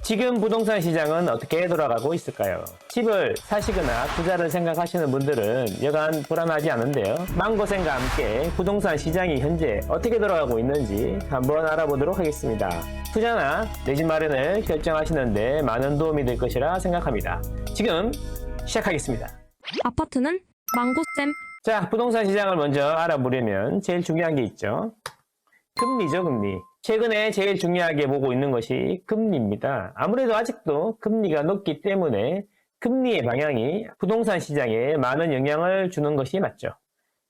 지금 부동산 시장은 어떻게 돌아가고 있을까요? 집을 사시거나 투자를 생각하시는 분들은 여간 불안하지 않은데요. 망고쌤과 함께 부동산 시장이 현재 어떻게 돌아가고 있는지 한번 알아보도록 하겠습니다. 투자나 내 집 마련을 결정하시는데 많은 도움이 될 것이라 생각합니다. 지금 시작하겠습니다. 아파트는 망고쌤. 자, 부동산 시장을 먼저 알아보려면 제일 중요한 게 있죠. 금리죠, 금리. 최근에 제일 중요하게 보고 있는 것이 금리입니다. 아무래도 아직도 금리가 높기 때문에 금리의 방향이 부동산 시장에 많은 영향을 주는 것이 맞죠.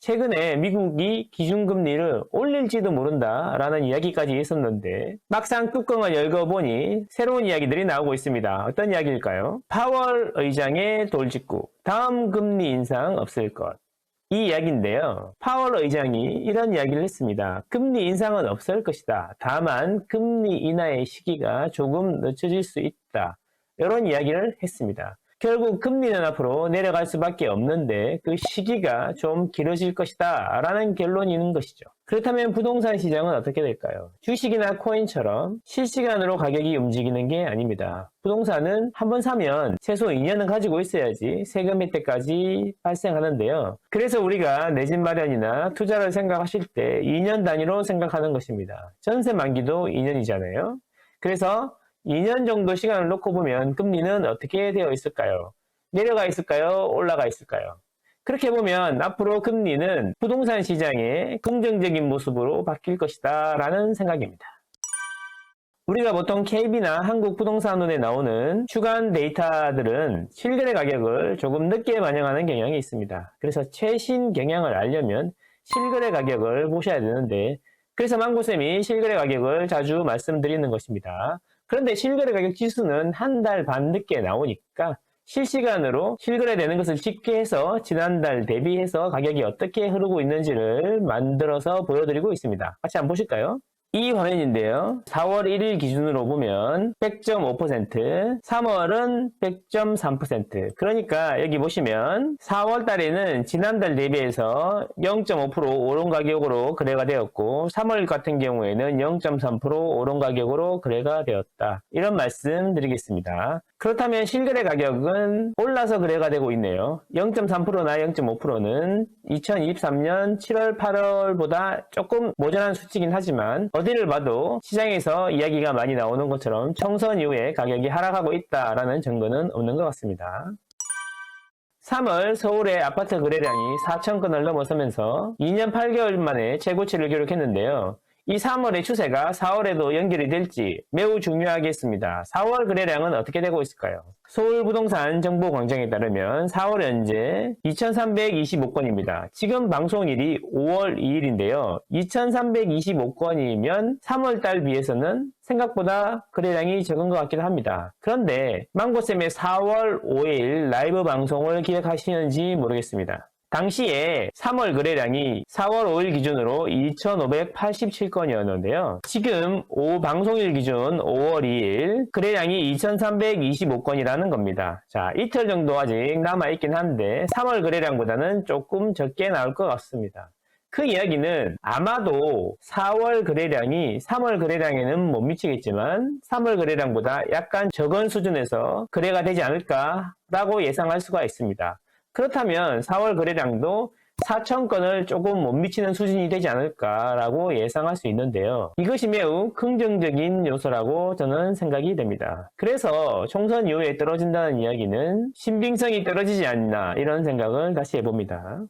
최근에 미국이 기준금리를 올릴지도 모른다라는 이야기까지 있었는데 막상 뚜껑을 열어보니 새로운 이야기들이 나오고 있습니다. 어떤 이야기일까요? 파월 의장의 돌직구, 다음 금리 인상 없을 것. 이 이야기인데요. 파월 의장이 이런 이야기를 했습니다. 금리 인상은 없을 것이다. 다만 금리 인하의 시기가 조금 늦춰질 수 있다. 이런 이야기를 했습니다. 결국 금리는 앞으로 내려갈 수밖에 없는데 그 시기가 좀 길어질 것이다 라는 결론이 있는 것이죠. 그렇다면 부동산 시장은 어떻게 될까요? 주식이나 코인처럼 실시간으로 가격이 움직이는 게 아닙니다. 부동산은 한번 사면 최소 2년은 가지고 있어야지 세금 혜택까지 발생하는데요. 그래서 우리가 내 집 마련이나 투자를 생각하실 때 2년 단위로 생각하는 것입니다. 전세 만기도 2년이잖아요. 그래서 2년 정도 시간을 놓고 보면 금리는 어떻게 되어 있을까요? 내려가 있을까요? 올라가 있을까요? 그렇게 보면 앞으로 금리는 부동산 시장의 긍정적인 모습으로 바뀔 것이다 라는 생각입니다. 우리가 보통 KB나 한국부동산원에 나오는 주간 데이터들은 실거래 가격을 조금 늦게 반영하는 경향이 있습니다. 그래서 최신 경향을 알려면 실거래 가격을 보셔야 되는데 그래서 망고쌤이 실거래 가격을 자주 말씀드리는 것입니다. 그런데 실거래 가격 지수는 한 달 반 늦게 나오니까 실시간으로 실거래되는 것을 집계해서 지난달 대비해서 가격이 어떻게 흐르고 있는지를 만들어서 보여드리고 있습니다. 같이 한번 보실까요? 이 화면인데요. 4월 1일 기준으로 보면 100.5%, 3월은 100.3%. 그러니까 여기 보시면 4월 달에는 지난달 대비해서 0.5% 오른 가격으로 거래가 되었고 3월 같은 경우에는 0.3% 오른 가격으로 거래가 되었다. 이런 말씀 드리겠습니다. 그렇다면 실거래 가격은 올라서 거래가 되고 있네요. 0.3%나 0.5%는 2023년 7월, 8월보다 조금 모자란 수치긴 하지만 어디를 봐도 시장에서 이야기가 많이 나오는 것처럼 총선 이후에 가격이 하락하고 있다라는 증거는 없는 것 같습니다. 3월 서울의 아파트 거래량이 4천 건을 넘어서면서 2년 8개월 만에 최고치를 기록했는데요. 이 3월의 추세가 4월에도 연결이 될지 매우 중요하겠습니다. 4월 거래량은 어떻게 되고 있을까요? 서울부동산 정보광장에 따르면 4월 현재 2325건입니다. 지금 방송일이 5월 2일인데요. 2325건이면 3월달 비해서는 생각보다 거래량이 적은 것 같기도 합니다. 그런데 망고쌤의 4월 5일 라이브 방송을 기억하시는지 모르겠습니다. 당시에 3월 거래량이 4월 5일 기준으로 2,587건이었는데요. 지금 방송일 기준 5월 2일 거래량이 2,325건이라는 겁니다. 자, 이틀 정도 아직 남아있긴 한데 3월 거래량보다는 조금 적게 나올 것 같습니다. 그 이야기는 아마도 4월 거래량이 3월 거래량에는 못 미치겠지만 3월 거래량보다 약간 적은 수준에서 거래가 되지 않을까라고 예상할 수가 있습니다. 그렇다면 4월 거래량도 4천 건을 조금 못 미치는 수준이 되지 않을까라고 예상할 수 있는데요. 이것이 매우 긍정적인 요소라고 저는 생각이 됩니다. 그래서 총선 이후에 떨어진다는 이야기는 신빙성이 떨어지지 않나 이런 생각을 다시 해봅니다.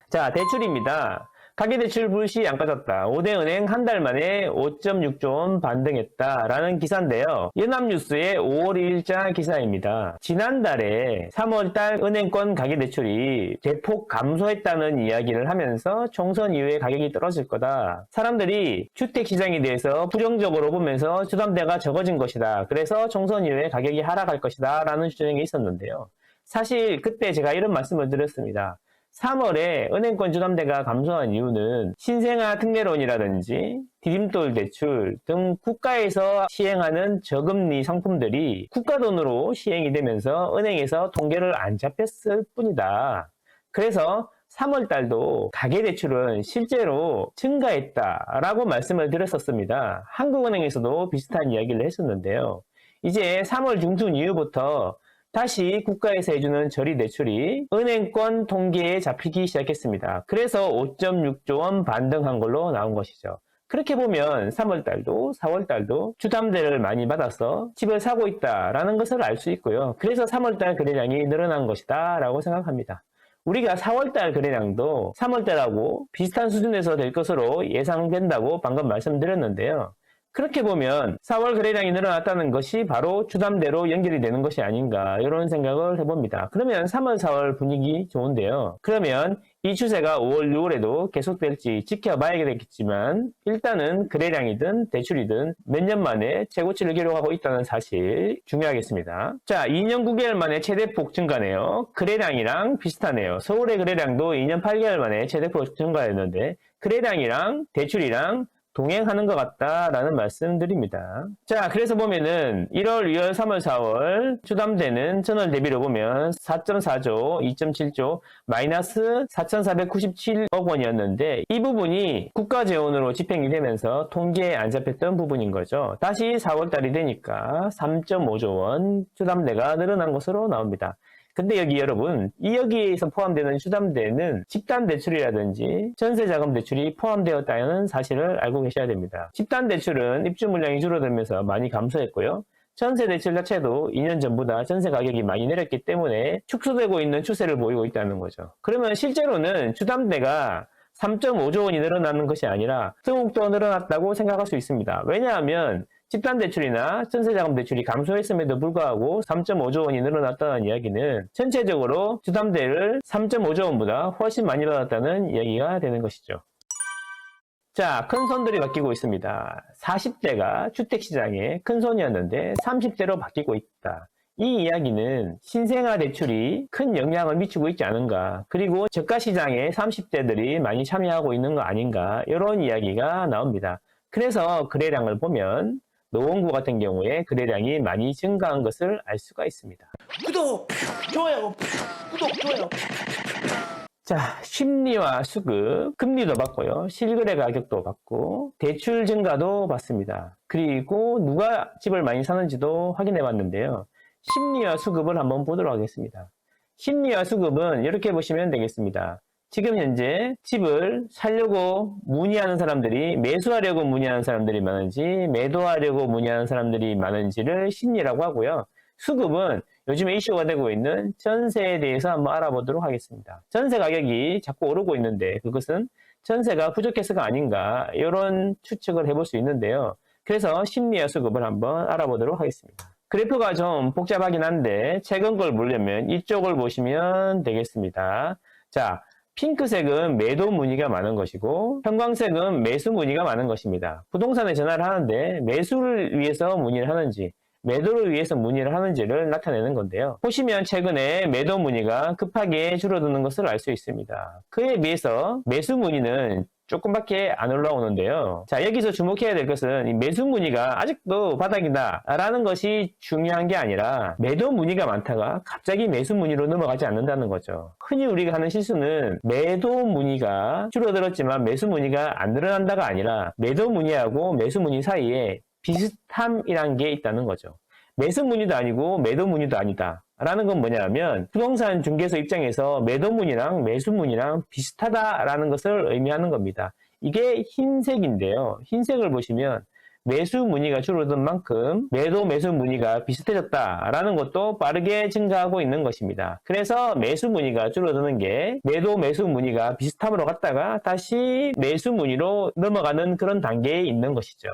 자, 대출입니다. 가계대출 불시 안 빠졌다. 5대은행 한 달 만에 5.6조 원 반등했다라는 기사인데요. 연합뉴스의 5월 2일자 기사입니다. 지난달에 3월달 은행권 가계대출이 대폭 감소했다는 이야기를 하면서 총선 이후에 가격이 떨어질 거다. 사람들이 주택시장에 대해서 부정적으로 보면서 주담대가 적어진 것이다. 그래서 총선 이후에 가격이 하락할 것이다 라는 주장이 있었는데요. 사실 그때 제가 이런 말씀을 드렸습니다. 3월에 은행권 주담대가 감소한 이유는 신생아 특례론이라든지 디딤돌 대출 등 국가에서 시행하는 저금리 상품들이 국가 돈으로 시행이 되면서 은행에서 통계를 안 잡혔을 뿐이다. 그래서 3월 달도 가계대출은 실제로 증가했다라고 말씀을 드렸었습니다. 한국은행에서도 비슷한 이야기를 했었는데요. 이제 3월 중순 이후부터 다시 국가에서 해주는 저리 대출이 은행권 통계에 잡히기 시작했습니다. 그래서 5.6조 원 반등한 걸로 나온 것이죠. 그렇게 보면 3월달도 4월달도 주담대를 많이 받아서 집을 사고 있다라는 것을 알 수 있고요. 그래서 3월달 거래량이 늘어난 것이다 라고 생각합니다. 우리가 4월달 거래량도 3월달하고 비슷한 수준에서 될 것으로 예상된다고 방금 말씀드렸는데요. 그렇게 보면 4월 거래량이 늘어났다는 것이 바로 주담대로 연결이 되는 것이 아닌가 이런 생각을 해봅니다. 그러면 3월, 4월 분위기 좋은데요. 그러면 이 추세가 5월, 6월에도 계속될지 지켜봐야겠지만 일단은 거래량이든 대출이든 몇 년 만에 최고치를 기록하고 있다는 사실 중요하겠습니다. 자, 2년 9개월 만에 최대폭 증가네요. 거래량이랑 비슷하네요. 서울의 거래량도 2년 8개월 만에 최대폭 증가했는데 거래량이랑 대출이랑 동행하는 것 같다라는 말씀드립니다. 자, 그래서 보면은 1월, 2월, 3월, 4월 주담대는 전월 대비로 보면 4.4조, 2.7조, 마이너스 4,497억 원이었는데 이 부분이 국가 재원으로 집행이 되면서 통계에 안 잡혔던 부분인 거죠. 다시 4월 달이 되니까 3.5조 원 주담대가 늘어난 것으로 나옵니다. 근데 여기 여러분, 여기에서 포함되는 주담대는 집단대출이라든지 전세자금대출이 포함되었다는 사실을 알고 계셔야 됩니다. 집단대출은 입주 물량이 줄어들면서 많이 감소했고요. 전세대출 자체도 2년 전보다 전세 가격이 많이 내렸기 때문에 축소되고 있는 추세를 보이고 있다는 거죠. 그러면 실제로는 주담대가 3.5조 원이 늘어나는 것이 아니라 더욱더 늘어났다고 생각할 수 있습니다. 왜냐하면 집단대출이나 전세자금대출이 감소했음에도 불구하고 3.5조 원이 늘어났다는 이야기는 전체적으로 주담대를 3.5조 원보다 훨씬 많이 받았다는 이야기가 되는 것이죠. 자, 큰 손들이 바뀌고 있습니다. 40대가 주택시장의 큰 손이었는데 30대로 바뀌고 있다. 이 이야기는 신생아 대출이 큰 영향을 미치고 있지 않은가, 그리고 저가시장에 30대들이 많이 참여하고 있는 거 아닌가, 이런 이야기가 나옵니다. 그래서 거래량을 보면 노원구 같은 경우에 거래량이 많이 증가한 것을 알 수가 있습니다. 구독, 좋아요, 구독, 좋아요. 자, 심리와 수급, 금리도 받고요. 실거래 가격도 받고, 대출 증가도 받습니다. 그리고 누가 집을 많이 사는지도 확인해 봤는데요. 심리와 수급을 한번 보도록 하겠습니다. 심리와 수급은 이렇게 보시면 되겠습니다. 지금 현재 집을 살려고 문의하는 사람들이, 매수하려고 문의하는 사람들이 많은지 매도하려고 문의하는 사람들이 많은지를 심리라고 하고요. 수급은 요즘에 이슈가 되고 있는 전세에 대해서 한번 알아보도록 하겠습니다. 전세 가격이 자꾸 오르고 있는데 그것은 전세가 부족해서가 아닌가, 이런 추측을 해볼 수 있는데요. 그래서 심리와 수급을 한번 알아보도록 하겠습니다. 그래프가 좀 복잡하긴 한데 최근 걸 보려면 이쪽을 보시면 되겠습니다. 자, 핑크색은 매도 문의가 많은 것이고 형광색은 매수 문의가 많은 것입니다. 부동산에 전화를 하는데 매수를 위해서 문의를 하는지 매도를 위해서 문의를 하는지를 나타내는 건데요. 보시면 최근에 매도 문의가 급하게 줄어드는 것을 알 수 있습니다. 그에 비해서 매수 문의는 조금밖에 안 올라오는데요. 자, 여기서 주목해야 될 것은 이 매수 문의가 아직도 바닥이다 라는 것이 중요한 게 아니라 매도 문의가 많다가 갑자기 매수 문의로 넘어가지 않는다는 거죠. 흔히 우리가 하는 실수는 매도 문의가 줄어들었지만 매수 문의가 안 늘어난다가 아니라 매도 문의하고 매수 문의 사이에 비슷함이란 게 있다는 거죠. 매수 문의도 아니고 매도 문의도 아니다 라는 건 뭐냐면 부동산 중개소 입장에서 매도 문의랑 매수 문의랑 비슷하다라는 것을 의미하는 겁니다. 이게 흰색인데요. 흰색을 보시면 매수 문의가 줄어든 만큼 매도 매수 문의가 비슷해졌다라는 것도 빠르게 증가하고 있는 것입니다. 그래서 매수 문의가 줄어드는 게 매도 매수 문의가 비슷함으로 갔다가 다시 매수 문의로 넘어가는 그런 단계에 있는 것이죠.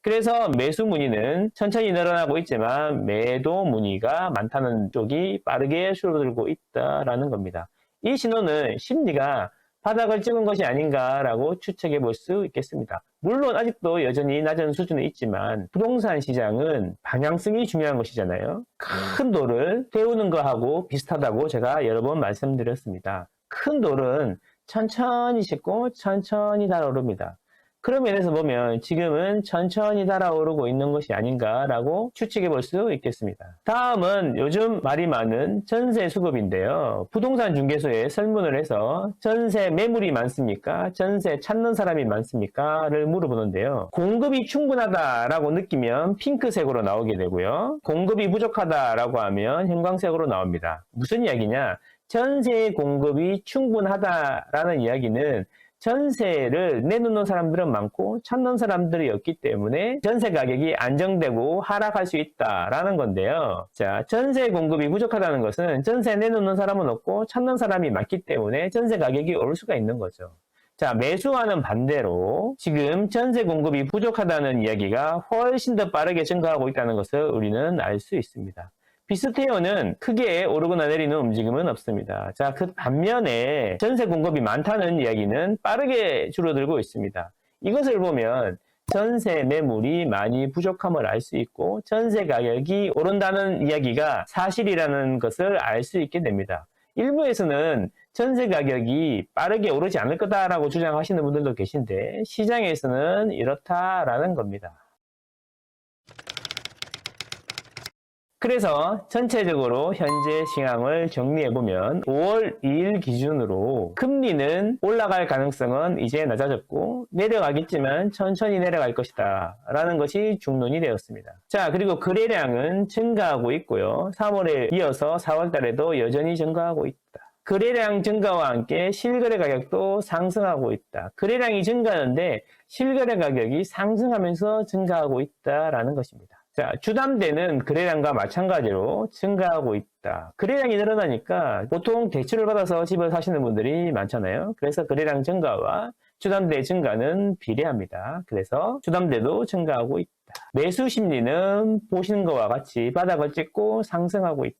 그래서 매수 문의는 천천히 늘어나고 있지만 매도 문의가 많다는 쪽이 빠르게 줄어들고 있다라는 겁니다. 이 신호는 심리가 바닥을 찍은 것이 아닌가라고 추측해 볼 수 있겠습니다. 물론 아직도 여전히 낮은 수준에 있지만 부동산 시장은 방향성이 중요한 것이잖아요. 큰 돌을 태우는 거하고 비슷하다고 제가 여러 번 말씀드렸습니다. 큰 돌은 천천히 싣고 천천히 달아오릅니다. 그런 면에서 보면 지금은 천천히 달아오르고 있는 것이 아닌가라고 추측해 볼 수 있겠습니다. 다음은 요즘 말이 많은 전세 수급인데요. 부동산 중개소에 설문을 해서 전세 매물이 많습니까? 전세 찾는 사람이 많습니까? 를 물어보는데요. 공급이 충분하다라고 느끼면 핑크색으로 나오게 되고요. 공급이 부족하다라고 하면 형광색으로 나옵니다. 무슨 이야기냐? 전세 공급이 충분하다라는 이야기는 전세를 내놓는 사람들은 많고 찾는 사람들이 없기 때문에 전세 가격이 안정되고 하락할 수 있다라는 건데요. 자, 전세 공급이 부족하다는 것은 전세 내놓는 사람은 없고 찾는 사람이 많기 때문에 전세 가격이 오를 수가 있는 거죠. 자, 매수와는 반대로 지금 전세 공급이 부족하다는 이야기가 훨씬 더 빠르게 증가하고 있다는 것을 우리는 알 수 있습니다. 비스테어는 크게 오르거나 내리는 움직임은 없습니다. 자, 그 반면에 전세 공급이 많다는 이야기는 빠르게 줄어들고 있습니다. 이것을 보면 전세 매물이 많이 부족함을 알 수 있고 전세 가격이 오른다는 이야기가 사실이라는 것을 알 수 있게 됩니다. 일부에서는 전세 가격이 빠르게 오르지 않을 거다라고 주장하시는 분들도 계신데 시장에서는 이렇다라는 겁니다. 그래서 전체적으로 현재 시황을 정리해보면 5월 2일 기준으로 금리는 올라갈 가능성은 이제 낮아졌고 내려가겠지만 천천히 내려갈 것이다 라는 것이 중론이 되었습니다. 자, 그리고 거래량은 증가하고 있고요. 3월에 이어서 4월 달에도 여전히 증가하고 있다. 거래량 증가와 함께 실거래 가격도 상승하고 있다. 거래량이 증가하는데 실거래 가격이 상승하면서 증가하고 있다라는 것입니다. 자, 주담대는 거래량과 마찬가지로 증가하고 있다. 거래량이 늘어나니까 보통 대출을 받아서 집을 사시는 분들이 많잖아요. 그래서 거래량 증가와 주담대 증가는 비례합니다. 그래서 주담대도 증가하고 있다. 매수 심리는 보시는 것과 같이 바닥을 찍고 상승하고 있다.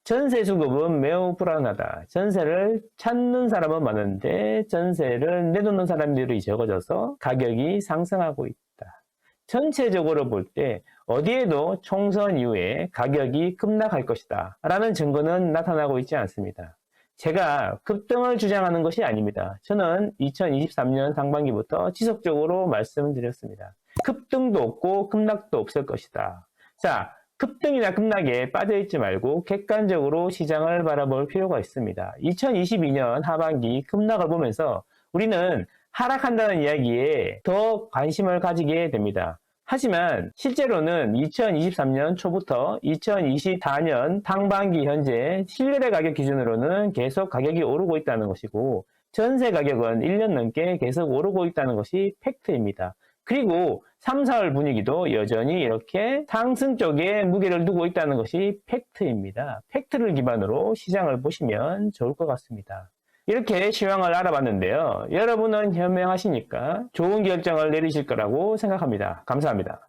전세 수급은 매우 불안하다. 전세를 찾는 사람은 많은데 전세를 내놓는 사람들이 적어져서 가격이 상승하고 있다. 전체적으로 볼 때 어디에도 총선 이후에 가격이 급락할 것이다 라는 증거는 나타나고 있지 않습니다. 제가 급등을 주장하는 것이 아닙니다. 저는 2023년 상반기부터 지속적으로 말씀드렸습니다. 급등도 없고 급락도 없을 것이다. 자, 급등이나 급락에 빠져있지 말고 객관적으로 시장을 바라볼 필요가 있습니다. 2022년 하반기 급락을 보면서 우리는 하락한다는 이야기에 더 관심을 가지게 됩니다. 하지만 실제로는 2023년 초부터 2024년 상반기 현재 실거래 가격 기준으로는 계속 가격이 오르고 있다는 것이고 전세 가격은 1년 넘게 계속 오르고 있다는 것이 팩트입니다. 그리고 3, 4월 분위기도 여전히 이렇게 상승 쪽에 무게를 두고 있다는 것이 팩트입니다. 팩트를 기반으로 시장을 보시면 좋을 것 같습니다. 이렇게 시황을 알아봤는데요. 여러분은 현명하시니까 좋은 결정을 내리실 거라고 생각합니다. 감사합니다.